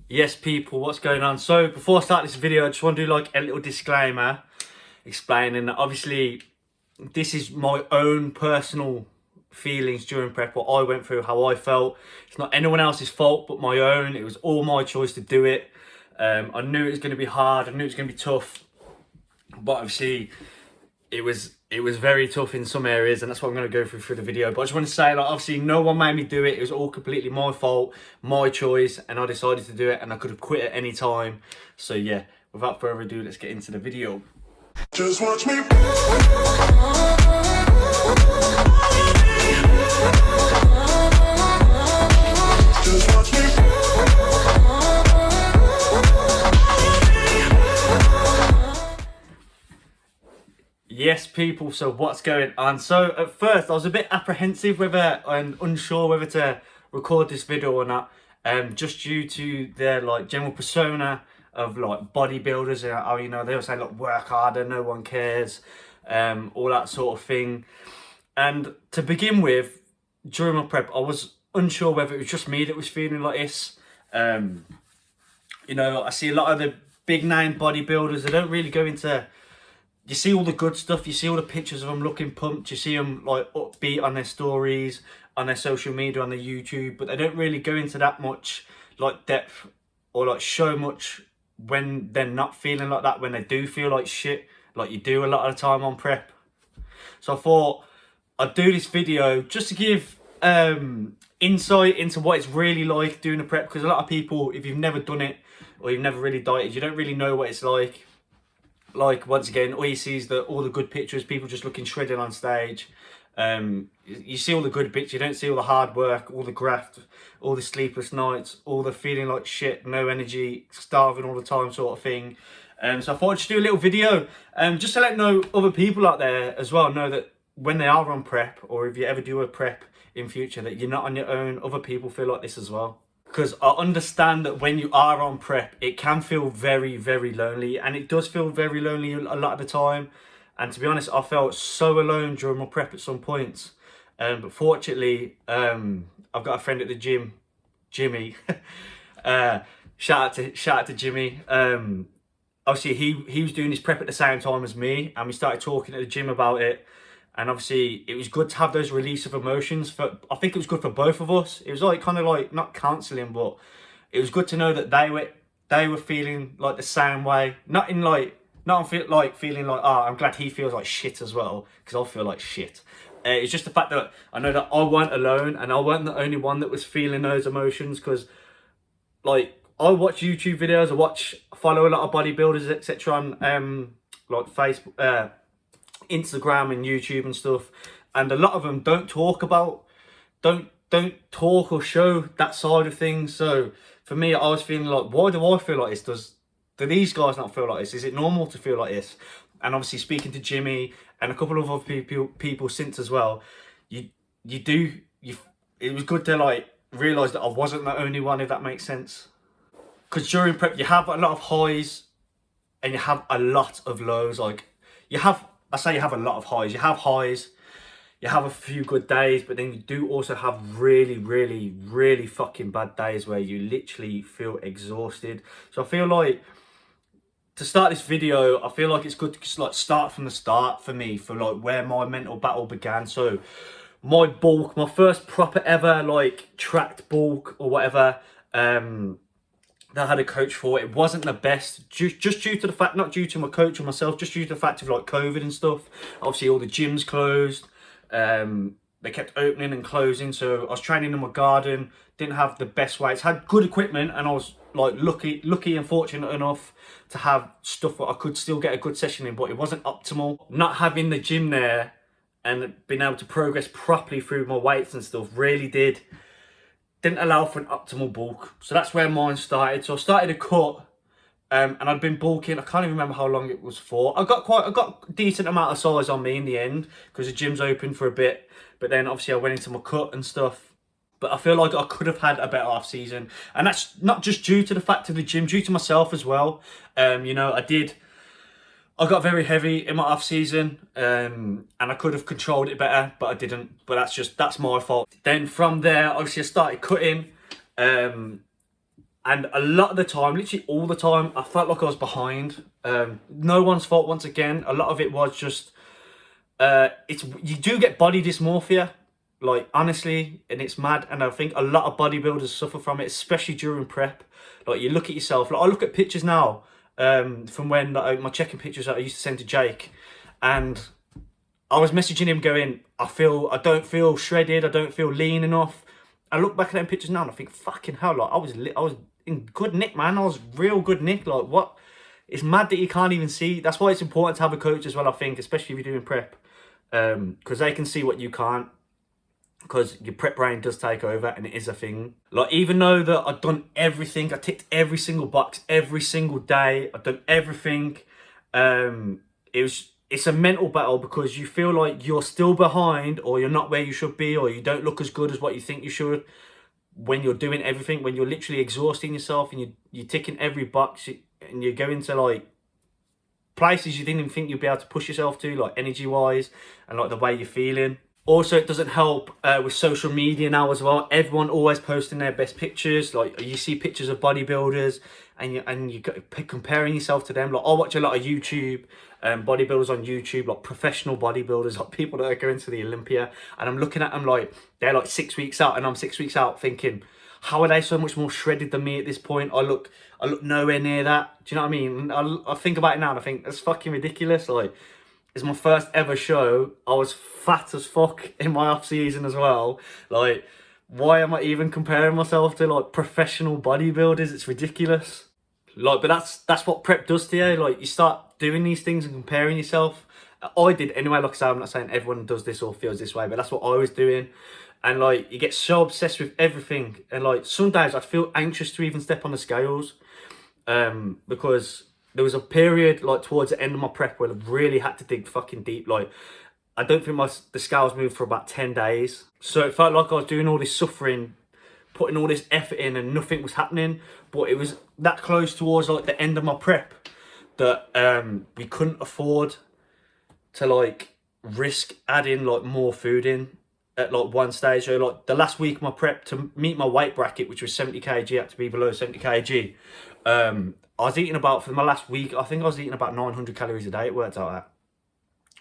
Yes, people, what's going on? So before I start this video, I just want to do like a little disclaimer explaining that obviously this is my own personal feelings during prep, what I went through, how I felt. It's not anyone else's fault but my own. It was all my choice to do it. I knew it was going to be hard. I knew it was going to be tough, but obviously it was very tough in some areas, and that's what I'm going to go through the video. But I just want to say, like, obviously no one made me do it. It was all completely my fault, my choice, and I decided to do it, and I could have quit at any time. So yeah, without further ado, let's get into the video. Just watch me. Just watch me. Yes, people, so what's going on? So at first I was a bit apprehensive and unsure whether to record this video or not, just due to their like general persona of like bodybuilders, and how, you know, they all say, look, work harder, no one cares, all that sort of thing. And to begin with, during my prep, I was unsure whether it was just me that was feeling like this. You know, I see a lot of the big name bodybuilders, they don't really go into, you see all the good stuff, you see all the pictures of them looking pumped, you see them like upbeat on their stories, on their social media, on their YouTube, but they don't really go into that much like depth or like show much when they're not feeling like that, when they do feel like shit, like you do a lot of the time on prep. So I thought I'd do this video just to give insight into what it's really like doing a prep, because a lot of people, if you've never done it or you've never really dieted, you don't really know what it's like. Like, once again, all you see is all the good pictures, people just looking shredded on stage. You see all the good bits, you don't see all the hard work, all the graft, all the sleepless nights, all the feeling like shit, no energy, starving all the time sort of thing. So I thought I'd just do a little video, just to let know other people out there as well, know that when they are on prep, or if you ever do a prep in future, that you're not on your own. Other people feel like this as well. Because I understand that when you are on prep, it can feel very, very lonely. And it does feel very lonely a lot of the time. And to be honest, I felt so alone during my prep at some points. But fortunately, I've got a friend at the gym, Jimmy. Shout out to Jimmy. Obviously, he was doing his prep at the same time as me. And we started talking at the gym about it. And obviously, it was good to have those release of emotions. I think it was good for both of us. It was like kind of like not counselling, but it was good to know that they were feeling like the same way. Not feeling like, oh, I'm glad he feels like shit as well, because I feel like shit. It's just the fact that I know that I weren't alone, and I weren't the only one that was feeling those emotions. Because like, I watch YouTube videos, follow a lot of bodybuilders, etc. on like Facebook. Instagram and YouTube and stuff, and a lot of them don't talk or show that side of things. So for me, I was feeling like, why do I feel like this? Do these guys not feel like this? Is it normal to feel like this? And obviously, speaking to Jimmy and a couple of other people since as well, it was good to like realize that I wasn't the only one, if that makes sense. Because during prep, you have a lot of highs and you have a lot of lows. Like, you have a lot of highs. You have highs, you have a few good days, but then you do also have really, really, really fucking bad days where you literally feel exhausted. So I feel like, to start this video, I feel like it's good to just like start from the start for me, for like where my mental battle began. So my first proper ever like tracked bulk or whatever, that I had a coach for, it wasn't the best, just due to the fact, not due to my coach or myself, just due to the fact of like COVID and stuff. Obviously all the gyms closed, they kept opening and closing, so I was training in my garden, didn't have the best weights, had good equipment, and I was like lucky and fortunate enough to have stuff where I could still get a good session in, but it wasn't optimal. Not having the gym there and being able to progress properly through my weights and stuff really didn't allow for an optimal bulk. So that's where mine started. So I started a cut, and I'd been bulking, I can't even remember how long it was for. I got a decent amount of size on me in the end, because the gym's open for a bit, but then obviously I went into my cut and stuff. But I feel like I could have had a better off season, and that's not just due to the fact of the gym, due to myself as well. You know, I got very heavy in my off season, and I could have controlled it better, but I didn't. But that's my fault. Then from there, obviously I started cutting, And a lot of the time, literally all the time, I felt like I was behind. No one's fault once again. A lot of it was just, you do get body dysmorphia, like honestly, and it's mad. And I think a lot of bodybuilders suffer from it, especially during prep. Like you look at yourself, like I look at pictures now, from when my checking pictures that I used to send to Jake, and I was messaging him going, I don't feel shredded, I don't feel lean enough. I look back at them pictures now and I think, fucking hell, like I was in good nick, man. I was real good nick. Like what? It's mad that you can't even see. That's why it's important to have a coach as well, I think, especially if you're doing prep, because they can see what you can't. Because your prep brain does take over, and it is a thing. Like even though that I've done everything, I ticked every single box every single day. I've done everything. It's a mental battle because you feel like you're still behind, or you're not where you should be, or you don't look as good as what you think you should. When you're doing everything, when you're literally exhausting yourself, and you're ticking every box, and you're going to like places you didn't even think you'd be able to push yourself to, like energy wise, and like the way you're feeling. Also, it doesn't help with social media now as well. Everyone always posting their best pictures. Like you see pictures of bodybuilders, and you comparing yourself to them. Like I watch a lot of YouTube bodybuilders on YouTube, like professional bodybuilders, like people that are going to the Olympia, and I'm looking at them like they're like 6 weeks out, and I'm 6 weeks out, thinking, how are they so much more shredded than me at this point? I look nowhere near that. Do you know what I mean? I think about it now, and I think that's fucking ridiculous. Like, it's my first ever show. I was fat as fuck in my off season as well. Like, why am I even comparing myself to like professional bodybuilders? It's ridiculous. Like, but that's what prep does to you. Like, you start doing these things and comparing yourself. I did anyway. Like I said, I'm not saying everyone does this or feels this way, but that's what I was doing. And like, you get so obsessed with everything. And like, some days I feel anxious to even step on the scales, because there was a period like towards the end of my prep where I really had to dig fucking deep. Like, I don't think the scales moved for about 10 days. So it felt like I was doing all this suffering, putting all this effort in, and nothing was happening. But it was that close towards like the end of my prep that we couldn't afford to like risk adding like more food in at like one stage. So like the last week of my prep, to meet my weight bracket, which was 70 kg, had to be below 70 kg. I was eating about, for my last week, I think I was eating about 900 calories a day. It worked out at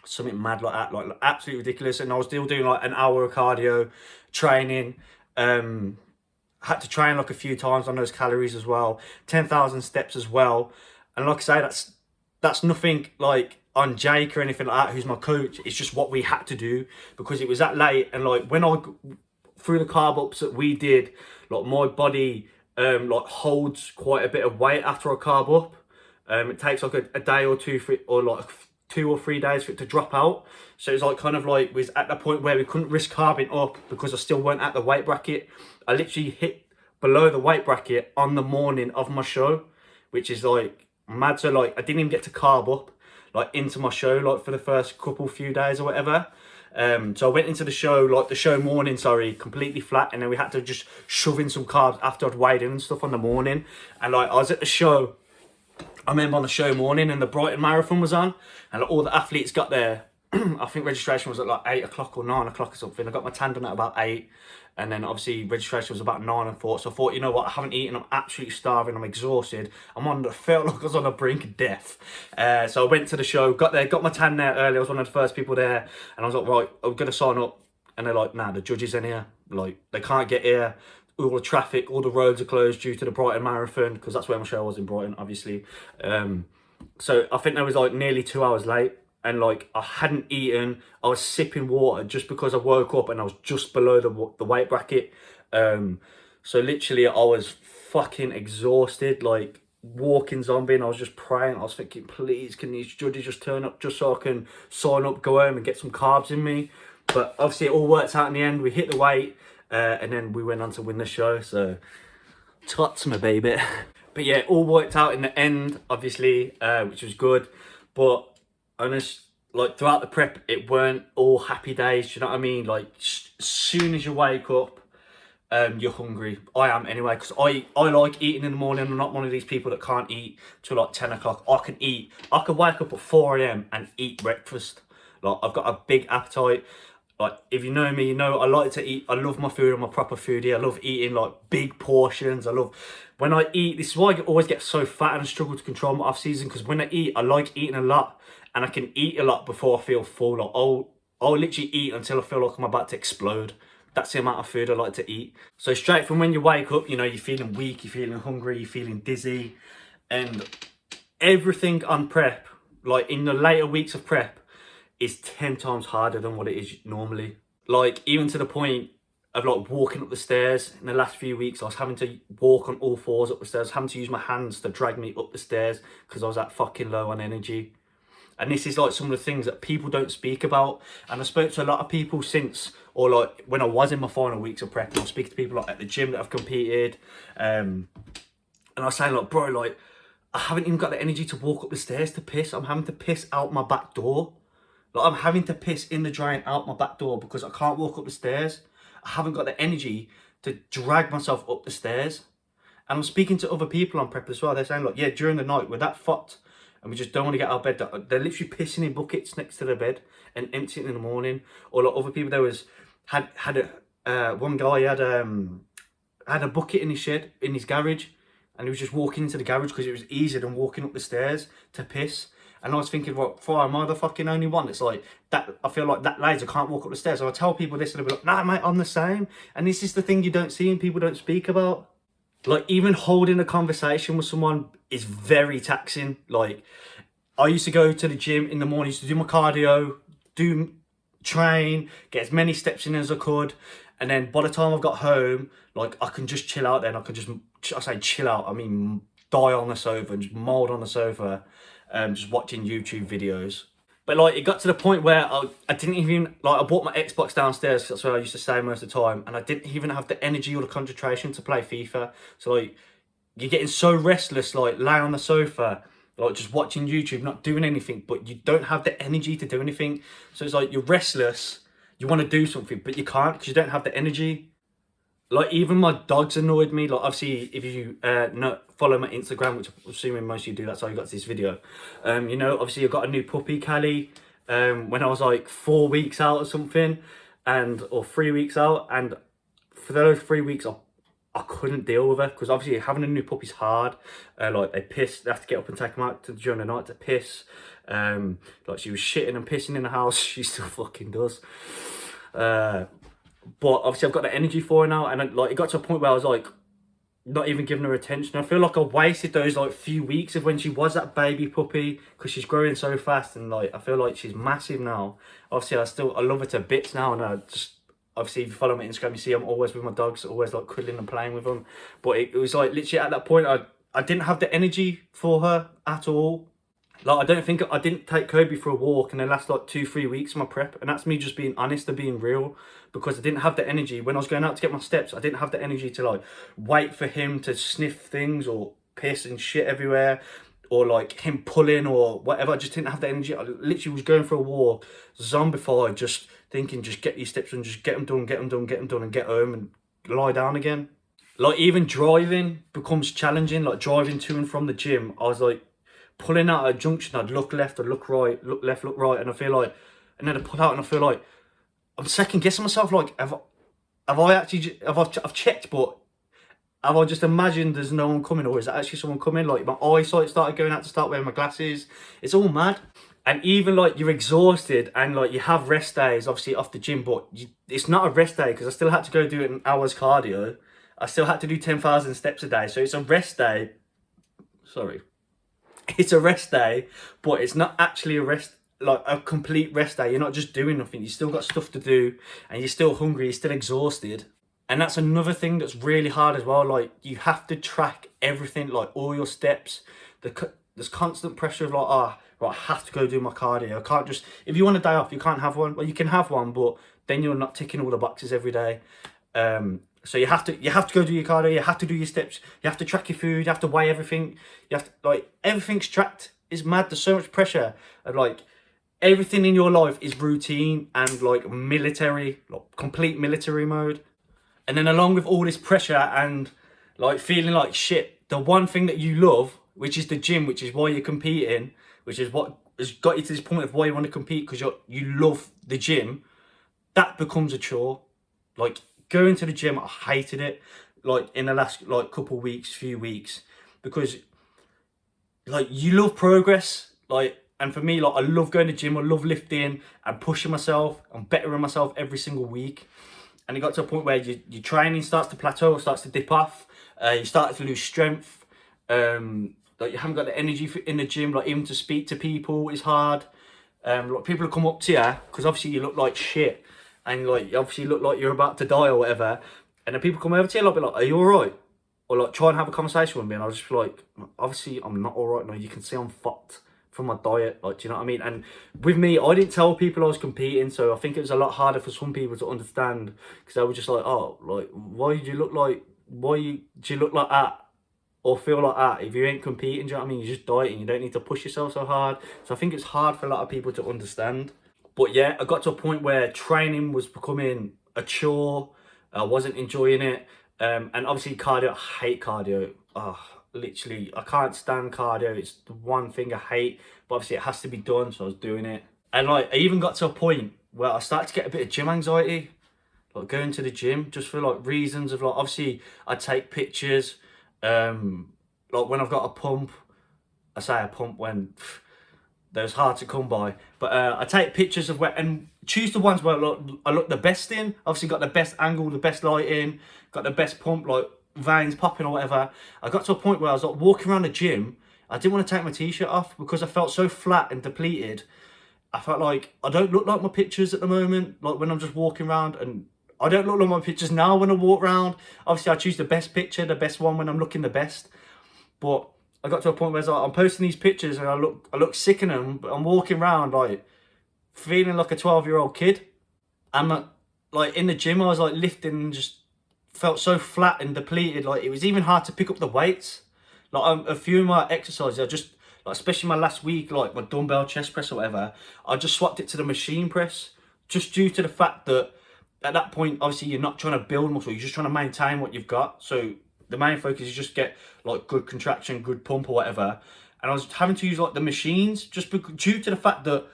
something mad like that, like absolutely ridiculous. And I was still doing like an hour of cardio training. Had to train like a few times on those calories as well, 10,000 steps as well. And like I say, that's nothing like on Jake or anything like that, who's my coach. It's just what we had to do because it was that late. And like when I, through the carb ups that we did, like my body like holds quite a bit of weight after a carb up. It takes like a day or two or like 2 or 3 days for it to drop out. So it's like kind of like was at the point where we couldn't risk carbing up because I still weren't at the weight bracket. I literally hit below the weight bracket on the morning of my show, which is like mad. So like I didn't even get to carb up like into my show like for the first few days or whatever. So I went into the show, like the show morning, completely flat, and then we had to just shove in some carbs after I'd weighed in and stuff on the morning. And like I was at the show, I remember on the show morning, and the Brighton Marathon was on, and like, all the athletes got there. I think registration was at like 8 o'clock or 9 o'clock or something. I got my tan done at about 8, and then obviously registration was about 9 and 4. So I thought, you know what, I haven't eaten, I'm absolutely starving, I'm exhausted. Felt like I was on the brink of death. So I went to the show, got there, got my tan there early. I was one of the first people there, and I was like, right, I'm gonna sign up. And they're like, nah, the judges in here, like they can't get here. All the traffic, all the roads are closed due to the Brighton Marathon, because that's where my show was, in Brighton, obviously. So I think I was like nearly 2 hours late, and like I hadn't eaten. I was sipping water just because I woke up and I was just below the weight bracket. So literally I was fucking exhausted, like walking zombie, and I was just praying. I was thinking, please, can these judges just turn up just so I can sign up, go home and get some carbs in me. But obviously it all worked out in the end. We hit the weight. And then we went on to win the show, so tots my baby. But yeah, it all worked out in the end, obviously, which was good. But honest, like throughout the prep, it weren't all happy days. Do you know what I mean? Like as soon as you wake up, you're hungry. I am anyway, because I like eating in the morning. I'm not one of these people that can't eat till like 10 o'clock. I can eat. I can wake up at 4 a.m. and eat breakfast. Like I've got a big appetite. Like, if you know me, you know I like to eat. I love my food. I'm a proper foodie. I love eating like big portions. I love when I eat. This is why I always get so fat and I struggle to control my off season, because when I eat, I like eating a lot, and I can eat a lot before I feel full. Like, I'll literally eat until I feel like I'm about to explode. That's the amount of food I like to eat. So straight from when you wake up, you know, you're feeling weak, you're feeling hungry, you're feeling dizzy, and everything on prep, like in the later weeks of prep, is 10 times harder than what it is normally. Like, even to the point of like walking up the stairs in the last few weeks, I was having to walk on all fours up the stairs, having to use my hands to drag me up the stairs because I was that fucking low on energy. And this is like some of the things that people don't speak about. And I spoke to a lot of people since, or like when I was in my final weeks of prep, and I was speaking to people like at the gym that I've competed. And I was saying like, bro, like, I haven't even got the energy to walk up the stairs to piss. I'm having to piss out my back door. Like, I'm having to piss in the drain out my back door because I can't walk up the stairs. I haven't got the energy to drag myself up the stairs. And I'm speaking to other people on prep as well. They're saying like, yeah, during the night we're that fucked and we just don't want to get out of bed. They're literally pissing in buckets next to their bed and emptying it in the morning. Or like other people, one guy had a bucket in his shed, in his garage, and he was just walking into the garage because it was easier than walking up the stairs to piss. And I was thinking, well, am I the fucking only one? It's like that. I feel like that laser can't walk up the stairs. So I tell people this, and they'll be like, nah, mate, I'm the same. And this is the thing you don't see and people don't speak about. Like, even holding a conversation with someone is very taxing. Like, I used to go to the gym in the mornings to do my cardio, train, get as many steps in as I could. And then by the time I've got home, like, I can just chill out then. I can just, I say chill out, I mean die on the sofa and just mould on the sofa. Just watching YouTube videos. But like, it got to the point where I didn't even, like, I bought my Xbox downstairs because that's where I used to stay most of the time, and I didn't even have the energy or the concentration to play FIFA. So like, you're getting so restless, like laying on the sofa, like just watching YouTube, not doing anything, but you don't have the energy to do anything. So it's like, you're restless, you want to do something, but you can't because you don't have the energy. Like, even my dogs annoyed me. Like, obviously, if you follow my Instagram, which I'm assuming most of you do, that's how you got to this video. You know, obviously, I got a new puppy, Callie, when I was like 4 weeks out or something, or 3 weeks out. And for those 3 weeks, I couldn't deal with her because obviously having a new puppy's hard. Like, they have to get up and take them out during the night to piss. Like, she was shitting and pissing in the house. She still fucking does. But obviously I've got the energy for her now, and like, it got to a point where I was like not even giving her attention. I feel like I wasted those like few weeks of when she was that baby puppy because she's growing so fast, and like, I feel like she's massive now. Obviously I love her to bits now, and I just, obviously if you follow my Instagram, you see I'm always with my dogs, always like cuddling and playing with them. But it was like literally at that point I didn't have the energy for her at all. Like, I didn't take Kobe for a walk in the last like 2-3 weeks of my prep, and that's me just being honest and being real, because I didn't have the energy. When I was going out to get my steps, I didn't have the energy to like wait for him to sniff things or piss and shit everywhere, or like him pulling or whatever. I just didn't have the energy. I literally was going for a walk, zombified, just thinking, just get these steps and just get them done, and get home and lie down again. Like, even driving becomes challenging. Like, driving to and from the gym, I was like, pulling out at a junction, I'd look left, I'd look right, look left, look right, and I feel like, and then I pull out and I feel like I'm second guessing myself. Like, have I actually, I've checked, but have I just imagined there's no one coming, or is there actually someone coming? Like, my eyesight started going out to start wearing my glasses. It's all mad. And even like, you're exhausted and like, you have rest days obviously off the gym, but it's not a rest day because I still had to go do it an hour's cardio. I still had to do 10,000 steps a day, so it's a rest day. Sorry. It's a rest day, but it's not actually a complete rest day. You're not just doing nothing. You still got stuff to do, and you're still hungry. You're still exhausted, and that's another thing that's really hard as well. Like, you have to track everything, like all your steps. There's constant pressure of like, right, I have to go do my cardio. I can't just, if you want a day off, you can't have one. Well, you can have one, but then you're not ticking all the boxes every day. So you have to go do your cardio, you have to do your steps, you have to track your food, you have to weigh everything, you have to, like, everything's tracked. It's mad. There's so much pressure, and like, everything in your life is routine and like military, like complete military mode. And then along with all this pressure and like feeling like shit, the one thing that you love, which is the gym, which is why you're competing, which is what has got you to this point of why you want to compete, because you love the gym, that becomes a chore. Like going to the gym, I hated it. Like in the last like couple weeks, few weeks, because like you love progress. Like, and for me, like I love going to the gym. I love lifting and pushing myself and bettering myself every single week. And it got to a point where your training starts to plateau, starts to dip off. You start to lose strength. Like you haven't got the energy in the gym. Like even to speak to people is hard. Like people will come up to you because obviously you look like shit, and like you obviously look like you're about to die or whatever. And then people come over to you, like, be like, "Are you alright?" Or like try and have a conversation with me, and I was just like, "Obviously I'm not alright now. You can see I'm fucked from my diet." Like, do you know what I mean? And with me, I didn't tell people I was competing, so I think it was a lot harder for some people to understand, because they were just like, "Oh, like why do you look like that or feel like that if you ain't competing?" Do you know what I mean? You're just dieting. You don't need to push yourself so hard. So I think it's hard for a lot of people to understand. But yeah, I got to a point where training was becoming a chore. I wasn't enjoying it. And obviously cardio, I hate cardio. Oh, literally, I can't stand cardio. It's the one thing I hate. But obviously it has to be done, so I was doing it. And like, I even got to a point where I started to get a bit of gym anxiety. Like going to the gym, just for like reasons of like, obviously I take pictures. Like when I've got a pump, I say a pump when they're hard to come by, but I take pictures of where and choose the ones where I look the best in. Obviously got the best angle, the best lighting, got the best pump, like veins popping or whatever. I got to a point where I was like walking around the gym, I didn't want to take my t-shirt off because I felt so flat and depleted. I felt like I don't look like my pictures at the moment, like when I'm just walking around, and I don't look like my pictures now when I walk around. Obviously I choose the best picture, the best one when I'm looking the best. But I got to a point where I'm posting these pictures and I look sick in them, but I'm walking around like feeling like a 12-year-old kid. I'm like in the gym, I was like lifting and just felt so flat and depleted. Like it was even hard to pick up the weights. Like a few of my exercises, I just, like especially my last week, like my dumbbell chest press or whatever, I just swapped it to the machine press, just due to the fact that at that point, obviously you're not trying to build muscle, you're just trying to maintain what you've got. So the main focus is just get like good contraction, good pump or whatever. And I was having to use like the machines just due to the fact that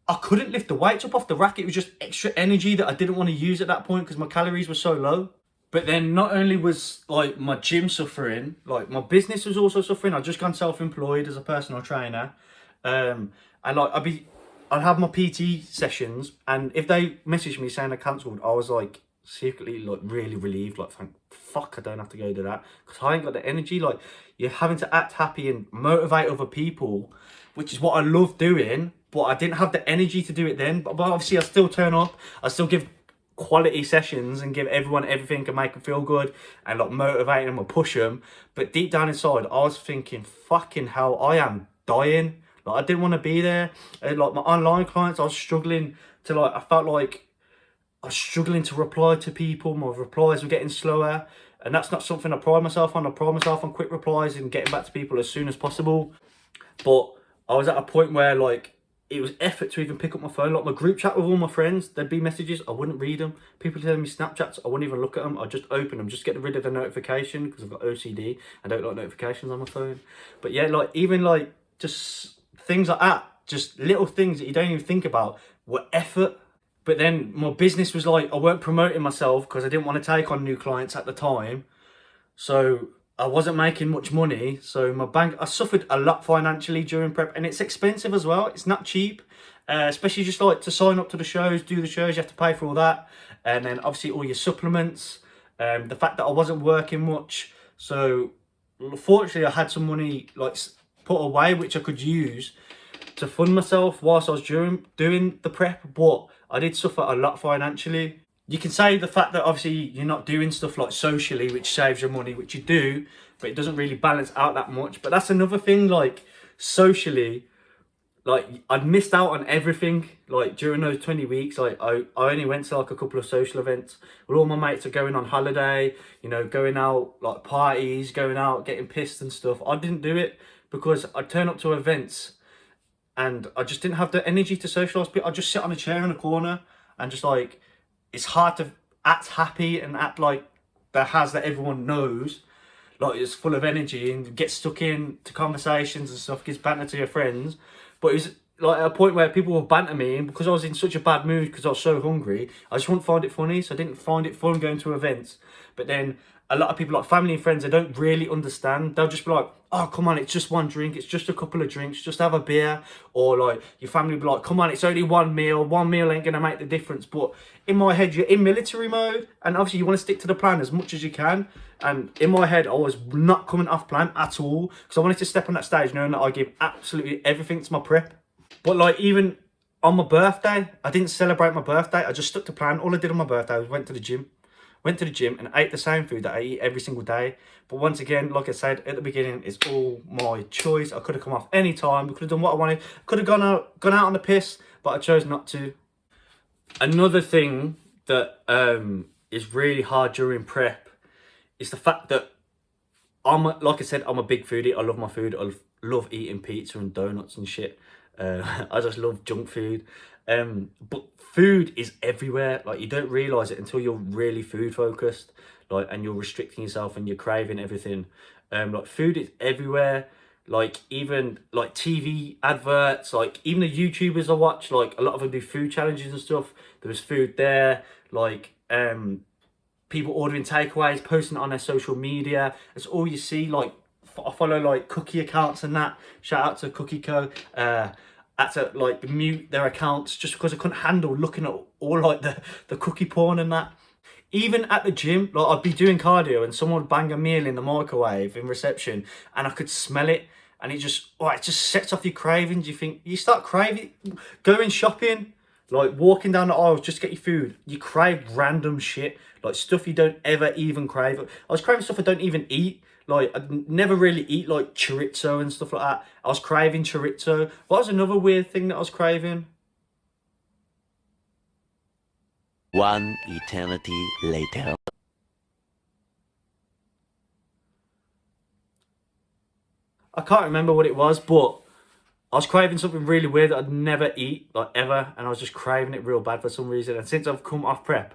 I couldn't lift the weights up off the rack. It was just extra energy that I didn't want to use at that point because my calories were so low. But then not only was like my gym suffering, like my business was also suffering. I'd just gone self-employed as a personal trainer. And like I'd have my PT sessions, and if they messaged me saying I cancelled, I was like secretly like really relieved, like thank fuck I don't have to go to that, because I ain't got the energy. Like you're having to act happy and motivate other people, which is what I love doing, but I didn't have the energy to do it then. But obviously I still turn up, I still give quality sessions and give everyone everything and make them feel good and like motivate them or push them. But deep down inside I was thinking, fucking hell, I am dying. Like I didn't want to be there. And like my online clients, I was struggling to I felt like I was struggling to reply to people. My replies were getting slower, and that's not something I pride myself on. I pride myself on quick replies and getting back to people as soon as possible. But I was at a point where like it was effort to even pick up my phone. Like my group chat with all my friends, there'd be messages, I wouldn't read them. People telling me Snapchats, I wouldn't even look at them. I'd just open them, just get rid of the notification, because I've got OCD. I don't like notifications on my phone. But yeah, like even like just things like that, just little things that you don't even think about were effort. But then my business was like, I weren't promoting myself because I didn't want to take on new clients at the time. So I wasn't making much money. So my bank, I suffered a lot financially during prep, and it's expensive as well. It's not cheap, especially just like to sign up to the shows, do the shows, you have to pay for all that. And then obviously all your supplements, the fact that I wasn't working much. So fortunately I had some money like put away, which I could use to fund myself whilst I was doing the prep, but I did suffer a lot financially. You can say the fact that obviously you're not doing stuff like socially, which saves your money, which you do, but it doesn't really balance out that much. But that's another thing, like socially, like I'd missed out on everything. Like during those 20 weeks, like I only went to like a couple of social events where all my mates are going on holiday, you know, going out like parties, going out, getting pissed and stuff. I didn't do it because I'd turn up to events and I just didn't have the energy to socialise. I'd just sit on a chair in a corner and just like, it's hard to act happy and act like the Haz that everyone knows, like it's full of energy and get stuck in to conversations and stuff, gives banter to your friends. But like at a point where people would banter me, and because I was in such a bad mood because I was so hungry, I just wouldn't find it funny. So I didn't find it fun going to events. But then a lot of people, like family and friends, they don't really understand. They'll just be like, oh, come on, it's just one drink, it's just a couple of drinks, just have a beer. Or like your family will be like, come on, it's only one meal ain't gonna make the difference. But in my head, you're in military mode, and obviously you want to stick to the plan as much as you can. And in my head, I was not coming off plan at all, because I wanted to step on that stage knowing that I give absolutely everything to my prep. But like, even on my birthday, I didn't celebrate my birthday. I just stuck to plan. All I did on my birthday was went to the gym and ate the same food that I eat every single day. But once again, like I said at the beginning, it's all my choice. I could have come off any time. We could have done what I wanted. Could have gone out on the piss, but I chose not to. Another thing that is really hard during prep is the fact that like I said, I'm a big foodie. I love my food. I love eating pizza and donuts and shit. I just love junk food. But food is everywhere. Like, you don't realise it until you're really food focused, like, and you're restricting yourself and you're craving everything. Like, food is everywhere. Like, even like TV adverts, like even the YouTubers I watch, like a lot of them do food challenges and stuff. There was food there, like people ordering takeaways, posting it on their social media. That's all you see. Like, I follow like cookie accounts and that. Shout out to Cookie Co. Had to like mute their accounts just because I couldn't handle looking at all like the cookie porn and that. Even at the gym, like I'd be doing cardio and someone would bang a meal in the microwave in reception, and I could smell it, and it just sets off your cravings. You start craving going shopping, like walking down the aisles just to get your food. You crave random shit, like stuff you don't ever even crave. I was craving stuff I don't even eat. Like, I never really eat like chorizo and stuff like that. I was craving chorizo. What was another weird thing that I was craving? One eternity later. I can't remember what it was, but I was craving something really weird that I'd never eat, like ever. And I was just craving it real bad for some reason. And since I've come off prep,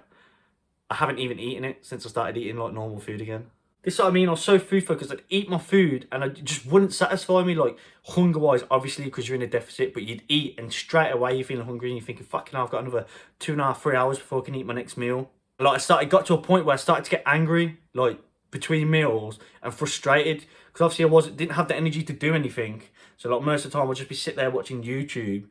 I haven't even eaten it since I started eating like normal food again. This is what I mean. I was so food focused. I'd eat my food and it just wouldn't satisfy me, like hunger wise, obviously, because you're in a deficit. But you'd eat and straight away you're feeling hungry and you're thinking, fucking hell, I've got another 2.5, 3 hours before I can eat my next meal. Like, got to a point where I started to get angry, like between meals, and frustrated because obviously didn't have the energy to do anything. So like most of the time I'd just be sitting there watching YouTube.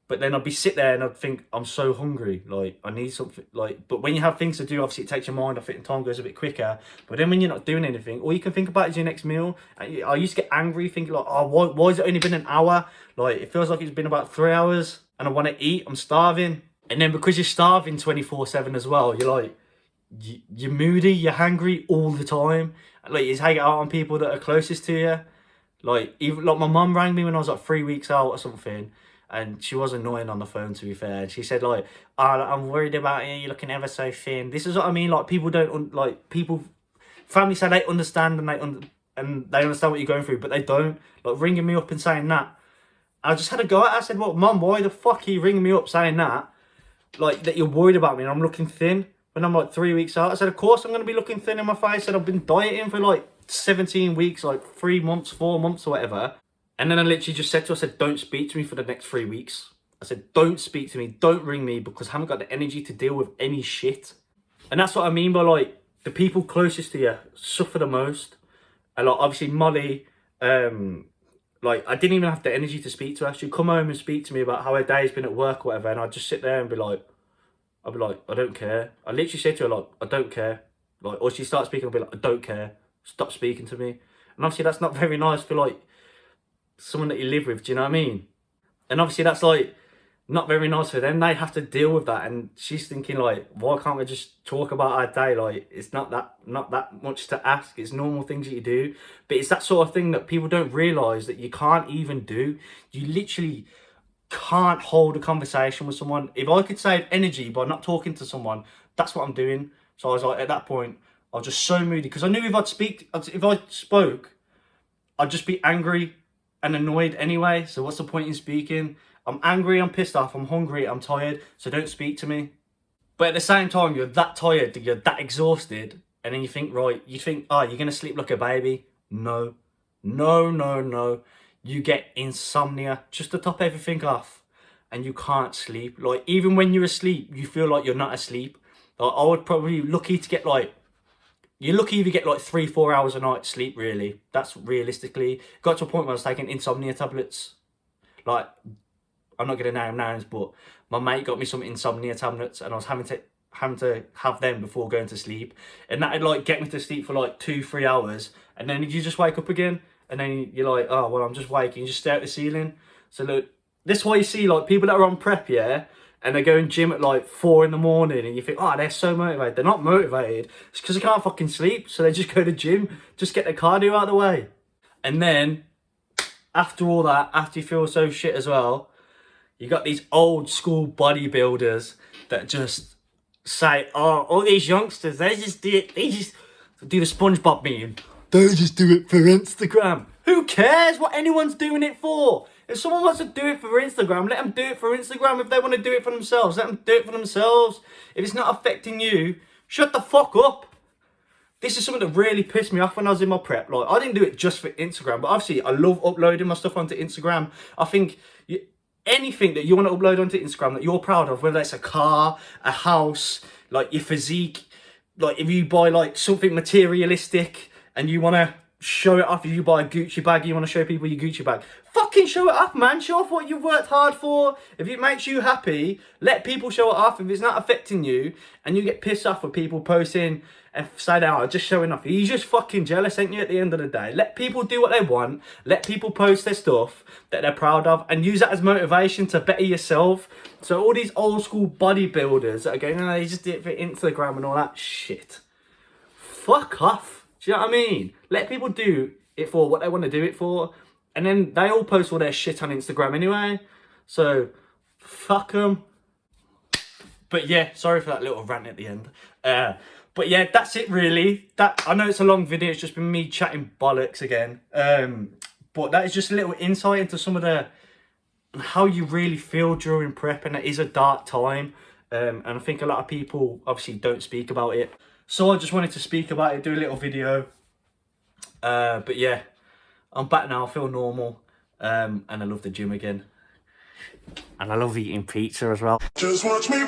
But then I'd be sit there and I'd think, I'm so hungry, like I need something, like. But when you have things to do, obviously it takes your mind off it and time goes a bit quicker. But then when you're not doing anything, all you can think about is your next meal. I used to get angry thinking like, oh, why has it only been an hour? Like, it feels like it's been about 3 hours and I want to eat, I'm starving. And then because you're starving 24/7 as well, you're like, you're moody, you're hangry all the time. Like, you take it out on people that are closest to you. Like, even like my mum rang me when I was like 3 weeks out or something. And she was annoying on the phone, to be fair. And she said, like, oh, I'm worried about you. You're looking ever so thin. This is what I mean. Like, people don't, family say they understand and they understand what you're going through, but they don't. Like, ringing me up and saying that. I just had a go at her. I said, well, Mum, why the fuck are you ringing me up saying that? Like, that you're worried about me and I'm looking thin when I'm like 3 weeks out. I said, of course I'm going to be looking thin in my face. I said, I've been dieting for like 17 weeks, like 3 months, 4 months or whatever. And then I literally just said to her, I said, don't speak to me for the next 3 weeks. I said, don't speak to me, don't ring me, because I haven't got the energy to deal with any shit. And that's what I mean by, like, the people closest to you suffer the most. And like, obviously Molly, like, I didn't even have the energy to speak to her. She'd come home and speak to me about how her day's been at work or whatever, and I'd just sit there and be like, I don't care. I literally said to her, like, I don't care. Like, or she starts speaking, I'll be like, I don't care. Stop speaking to me. And obviously that's not very nice for, like, someone that you live with, do you know what I mean? And obviously that's like not very nice for them. They have to deal with that, and she's thinking like, why can't we just talk about our day? Like, it's not that much to ask. It's normal things that you do. But it's that sort of thing that people don't realise that you can't even do. You literally can't hold a conversation with someone. If I could save energy by not talking to someone, that's what I'm doing. So I was like, at that point, I was just so moody because I knew if I spoke, I'd just be angry and annoyed anyway. So what's the point in speaking? I'm angry, I'm pissed off, I'm hungry, I'm tired, so don't speak to me. But at the same time, you're that tired, you're that exhausted, and then you think, oh, you're gonna sleep like a baby. No. You get insomnia just to top everything off. and you can't sleep. Like, even when you're asleep, you feel like you're not asleep. Like, I would probably lucky to get like, you're lucky if you get like 3-4 hours a night sleep, really. That's realistically. Got to a point where I was taking insomnia tablets. Like, I'm not going to name names, but my mate got me some insomnia tablets, and I was having to have them before going to sleep. And that'd like get me to sleep for like 2-3 hours. And then you just wake up again. And then you're like, oh, well, I'm just waking. You just stare at the ceiling. So look, this is why you see like people that are on prep, yeah, and they go in gym at like 4 in the morning, and you think, oh, they're so motivated. They're not motivated. It's because they can't fucking sleep. So they just go to gym, just get their cardio out of the way. And then after all that, after you feel so shit as well, you got these old school bodybuilders that just say, oh, all these youngsters, they just do the SpongeBob meme. They just do it for Instagram. Who cares what anyone's doing it for? If someone wants to do it for Instagram, let them do it for Instagram. If they want to do it for themselves, let them do it for themselves. If it's not affecting you, shut the fuck up. This is something that really pissed me off when I was in my prep. Like, I didn't do it just for Instagram, but obviously I love uploading my stuff onto Instagram. I think anything that you want to upload onto Instagram that you're proud of, whether it's a car, a house, like your physique, like if you buy like something materialistic and you want to show it off, if you buy a Gucci bag, you want to show people your Gucci bag, fucking show it off, man. Show off what you've worked hard for. If it makes you happy, let people show it off. If it's not affecting you and you get pissed off with people posting and say that, oh, just showing off, you're just fucking jealous, ain't you, at the end of the day? Let people do what they want. Let people post their stuff that they're proud of and use that as motivation to better yourself. So all these old school bodybuilders that are going, no, they just do it for Instagram and all that shit. Fuck off. Do you know what I mean? Let people do it for what they want to do it for. And then they all post all their shit on Instagram anyway. So, fuck them. But yeah, sorry for that little rant at the end. But yeah, that's it really. I know it's a long video. It's just been me chatting bollocks again. But that is just a little insight into some of how you really feel during prep. And it is a dark time. And I think a lot of people obviously don't speak about it. So I just wanted to speak about it, do a little video. But yeah, I'm back now, I feel normal. And I love the gym again. And I love eating pizza as well. Just watch me.